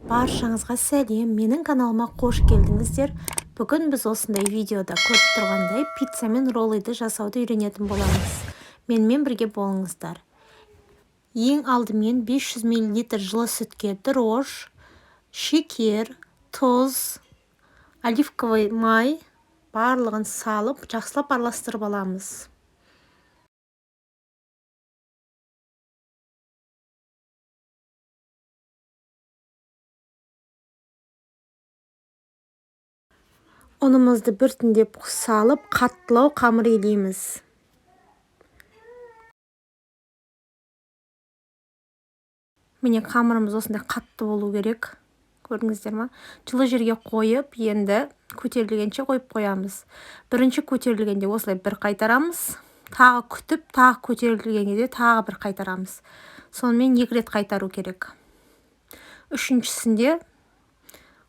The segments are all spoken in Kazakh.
Баршаңызға сәлем, менің каналыма қош келдіңіздер. Бүгін біз осындай видеода көріп тұрғандай пицца мен роллиді жасауды үйренетін боламыз. Менімен бірге болыңыздар. Ең алдымен 500 мл жылы сүтке дрожж, шекер, тұз, оливковый май барлығын салып, жақсылап араластырып аламыз. Ұнымызды біртіндеп салып, қаттылау қамыр елейміз. Міне қамырымыз осындай қатты болу керек. Көрдіңіздер ма? Жылы жерге қойып, енді көтерілгенше қойып қоямыз. Бірінші көтерілгенде осылай бір қайтарамыз. Тағы күтіп, тағы көтерілгенде тағы бір қайтарамыз. Сонымен 2 рет қайтару керек. Үшіншісінде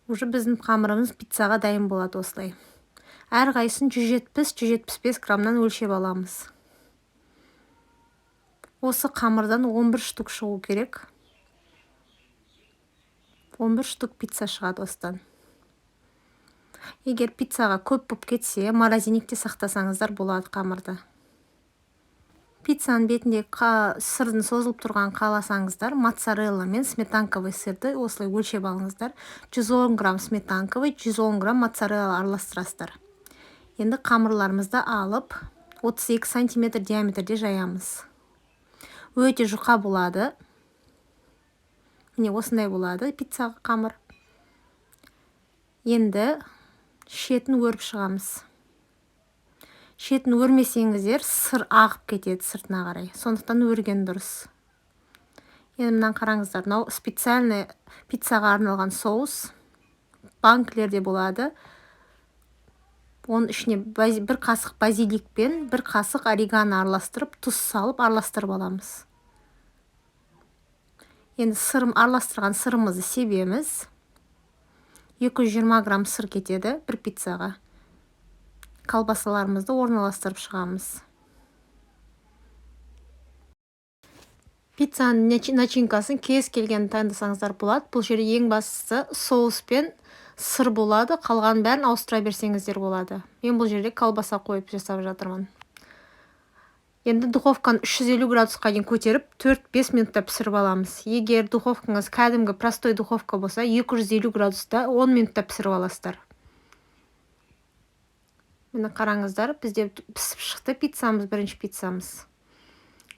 уже біздің қамырымыз пиццаға дайын болады осылай. Әрқайсысын 170-175 граммнан өлшеп аламыз. Осы қамырдан 11 штук шығу керек. 11 штук пицца шығады осыдан. Егер пиццаға көп болып кетсе, морозильникте сақтасаңыздар болады қамырды. Пиццаның бетіндегі сырдың созылып тұрған қаласаңыздар, моцарелла мен сметанковый сырды осылай өлшеп алыңыздар. 110 грамм сметанковый, 110 грамм моцарелла араластырасыздар. Енді қамырларымызды алып, 32 сантиметр диаметрде жаямыз. Өте жұқа болады. Міне осындай болады пиццаға қамыр. Енді шетін өріп шығамыз. Шетін өрмесеңіздер, сыр ағып кетеді сыртына қарай. Сондықтан өрген дұрыс. Енді мынаны қараңыздар, мынау специальный пиццаға арналған соус. Банкілерде болады. Оның ішіне 1 қасық базилик пен 1 қасық орегано араластырып, тұз салып араластырып аламыз. Енді араластырған сырымызды себеміз. 220 грамм сыр кетеді бір пиццаға. Колбасаларымызды орналастырып шығамыз. Пиццаның начинкасын кез келген таңдасаңыздар болады. Бұл жерде ең бастысы соус пен сыр болады. Қалған бәрін ауыстыра берсеңіздер болады. Мен бұл жерде колбаса қойып жасап жатырмын. Енді духовканы 350 градусқа дейін көтеріп, 4-5 минутта пісіріп аламыз. Егер духовкаңыз кәдімгі простой духовка болса, 250 градуста 10 минутта пісіріп аласыздар. Міне қараңыздар, бізде пісіп шықты пиццамыз, бірінші пиццамыз.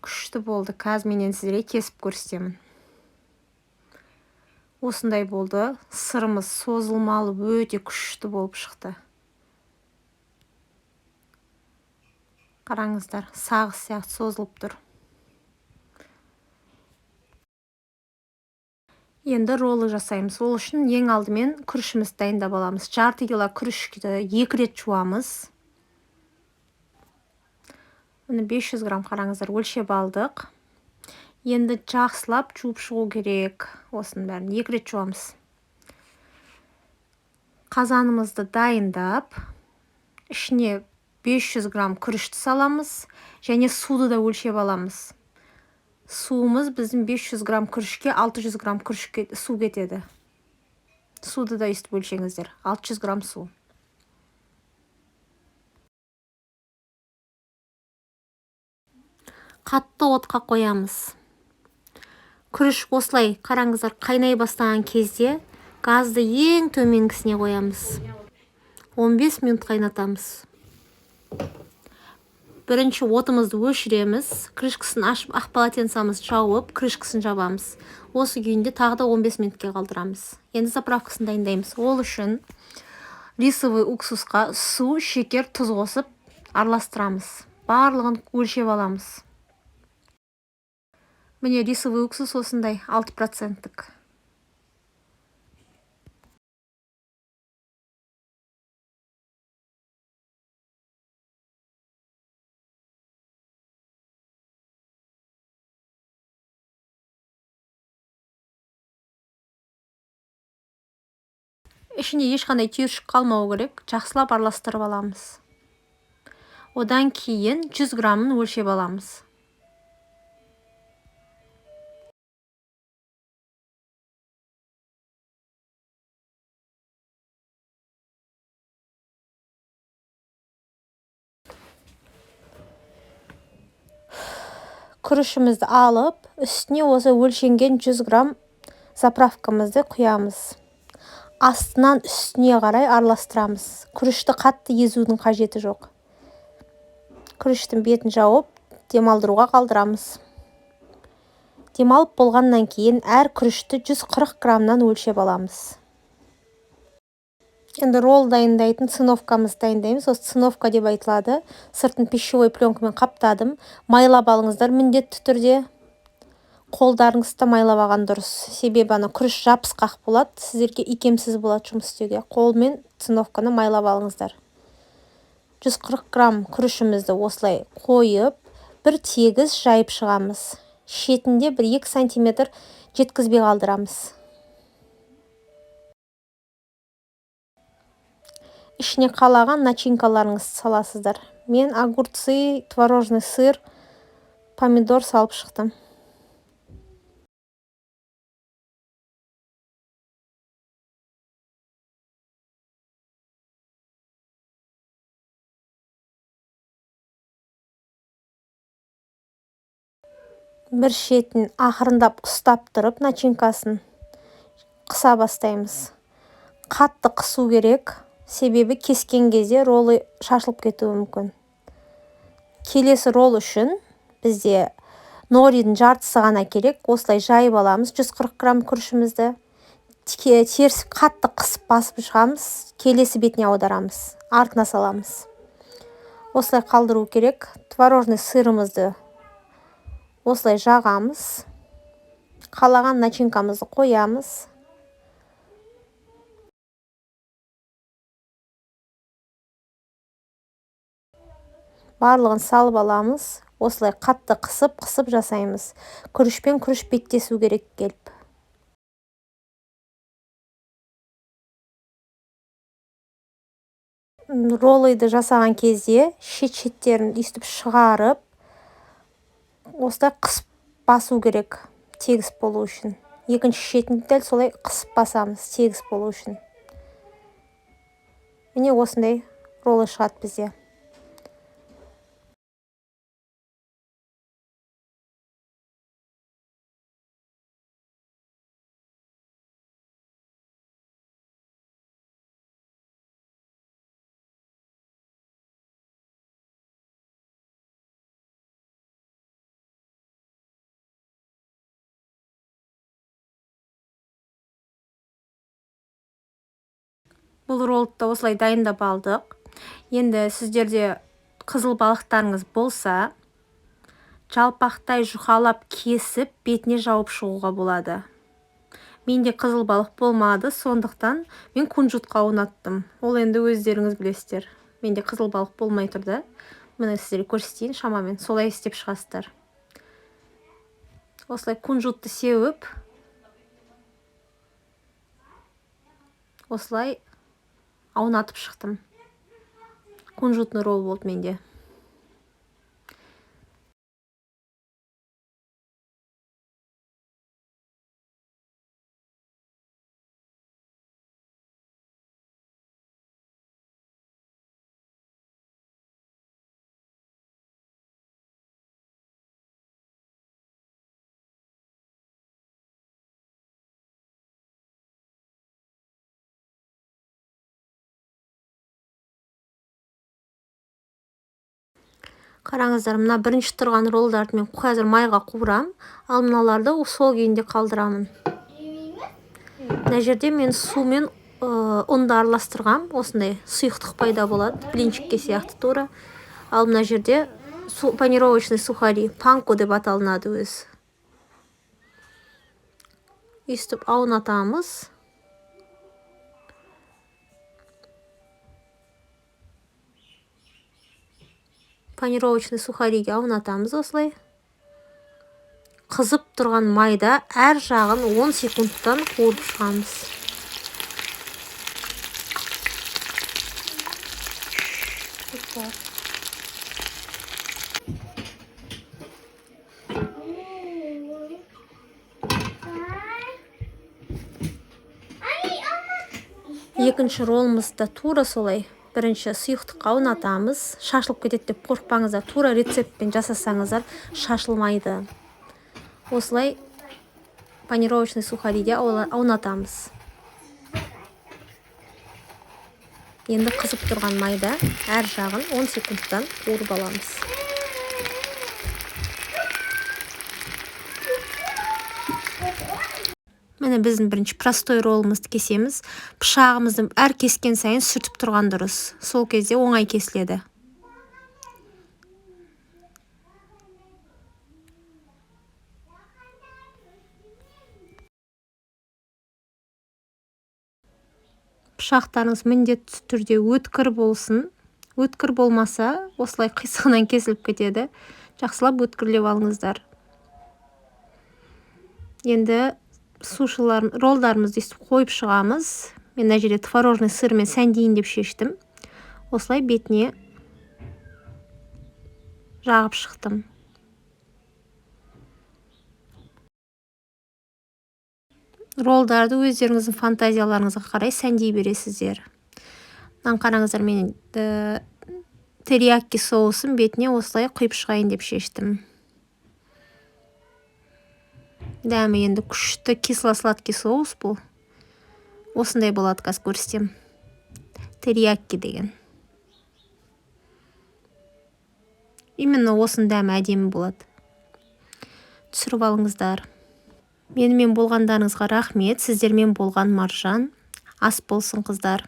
Күшті болды. Қазір менен сіздерге кесіп көрсетемін. Осындай болды. Сырымыз созылмалы, өте күшті болып шықты. Қараңыздар, сағы сияқты созылып тұр. Енді роллы жасаймыз. Ол үшін ең алдымен күрішімізді дайындап аламыз. Жарты кило күрішті 2 рет жуамыз. 500 грамм қараңыздар, өлшеп алдық. Енді жақсылап жуып шығу керек. Осының бәрін 2 рет жуамыз. Қазанымызды дайындап, ішіне 500 грамм күрішті саламыз, және суды да өлшеп аламыз. Суымыз біздің 500 грамм күрішке 600 грамм су кетеді. Суды да өстіп өлшеңіздер. 600 грамм су. Қатты отқа қоямыз. Күріш осылай қараңыздар, қайнай бастаған кезде газды ең төменгісіне қоямыз. 15 минут қайнатамыз. Бірінші отымызды өшіреміз, крышкасын ашып, ақ полотенцемізді жауып, крышкасын жабамыз. Осы күйінде тағы да 15 минутке қалдырамыз. Енді заправкасын дайындаймыз. Ол үшін рисовый уксусқа су, шекер, тұз қосып араластырамыз. Барлығын өлшеп аламыз. Міне рисовый уксус осындай 6%. Ішінде ешқандай түйіршік қалмау керек. Жақсылап араластырып аламыз. Одан кейін 100 граммын өлшеп аламыз. күрішімізді алып, үстіне осы өлшенген 100 грамм заправкамызды құямыз. Астынан үстіне қарай араластырамыз. Күрішті қатты езудің қажеті жоқ. Күріштің бетін жауып, демалдыруға қалдырамыз. Демалып болғаннан кейін әр күрішті 140 граммнан өлшеп аламыз. Енді ролл дайындайтын циновкамызды дайындаймыз. Осы циновка деп айтылады. Сыртын пищевой пленкамен қаптадым. Майлап алыңыздар міндетті түрде. Қолдарыңызды майлап алған дұрыс. Себебі күріш жабысқақ болады, сіздерге икемсіз болады жұмыс істеуге. Қолмен циновканы майлап алыңыздар. 140 грамм күрішімізді осылай қойып, бір тегіс жайып шығамыз. Шетінде 1-2 сантиметр жеткізбей қалдырамыз. Ішіне қалаған начинкаларыңызды саласыздар. Мен огурцы, творожный сыр, помидор салып шықтым. Бір шетін ақырындап ұстап тұрып, начинкасын қыса бастаймыз. Қатты қысу керек. Себебі кескен кезде роллы шашылып кетуі мүмкін. Келесі ролл үшін бізде норидің жартысы ғана керек. Осылай жайып аламыз 140 грамм күрішімізді. Теріс қатты қысып басып шығамыз. Келесі бетіне аударамыз. Артына саламыз. Осылай қалдыру керек. Творожный сырымызды осылай жағамыз. Қалаған начинкамызды қоямыз. Барлығын салып аламыз. Осылай қатты қысып жасаймыз. Күрішпен күріш беттесу керек келіп. Роллыйды жасаған кезде шет-шеттерін естіп шығарып, осылай қысып басу керек, тегіс болу үшін. Екінші шетін дәл солай қысып басамыз, тегіс болу үшін. Міне осындай роллы шығады бізде. Бұл роллды осылай дайындап алдық. Енді сіздерде қызыл балықтарыңыз болса, жалпақтай жұқалап кесіп, бетіне жауып шығуға болады. Менде қызыл балық болмады, сондықтан мен кунжутқа аунаттым. Ол енді өздеріңіз білесіздер. Менде қызыл балық болмай тұрды. Міне сіздерге көрсетейін шамамен. Солай істеп шығасыздар. Осылай кунжутты сеуіп, осылай аунатып шықтым. Кунжутный ролл болды менде. Қараңыздар, мына бірінші тұрған роллдарды мен қазір майға қуырам, ал мыналарды сол күйінде қалдырамын. Мына жерде мен сумен ұнды араластырғам, осындай сұйықтық пайда болады, блинчикке сияқты тура. Ал мына жерде панировочный сухари, панко деп аталынады өзі. Өйстіп аунатамыз. Панировочный сухариге аунатамыз осылай. Қызып тұрған майда әр жағын 10 секундтан қуырып шығамыз. Екінші роллымыз да тура солай. бірінші сұйықтыққа ұнатамыз. Шашылып кетеді деп қорықпаңыздар. Тура рецептпен жасасаңыздар шашылмайды. Осылай панировочный сухариде ұнатамыз. Енді қызып тұрған майда әр жағын 10 секундтан қуырып аламыз. Міне біздің бірінші простой роллымызды кесеміз. Пышағымызды әр кескен сайын сүртіп тұрған дұрыс. Сол кезде оңай кесіледі. Пышақтарыңыз міндетті түрде өткір болсын. Өткір болмаса, осылай қисығынан кесіліп кетеді. Жақсылап өткірлеп алыңыздар. Енді роллдарымызды қойып шығамыз. Мен мына жерде творожный сырмен сәндейін деп шештім. Осылай бетіне жағып шықтым. Роллдарды өздеріңіздің фантазияларыңызға қарай сәндей бересіздер. Мынаны қараңыздар, мен терияки соусын бетіне осылай құйып шығайын деп шештім. Дәмі енді күшті кисло-сладкий соус бұл. Осындай болады, қазір көрсетем. Терияки деген. Именно осының дәмі әдемі болады. Түсіріп алыңыздар. Менімен болғандарыңызға рахмет. Сіздермен болған Маржан. Ас болсын, қыздар.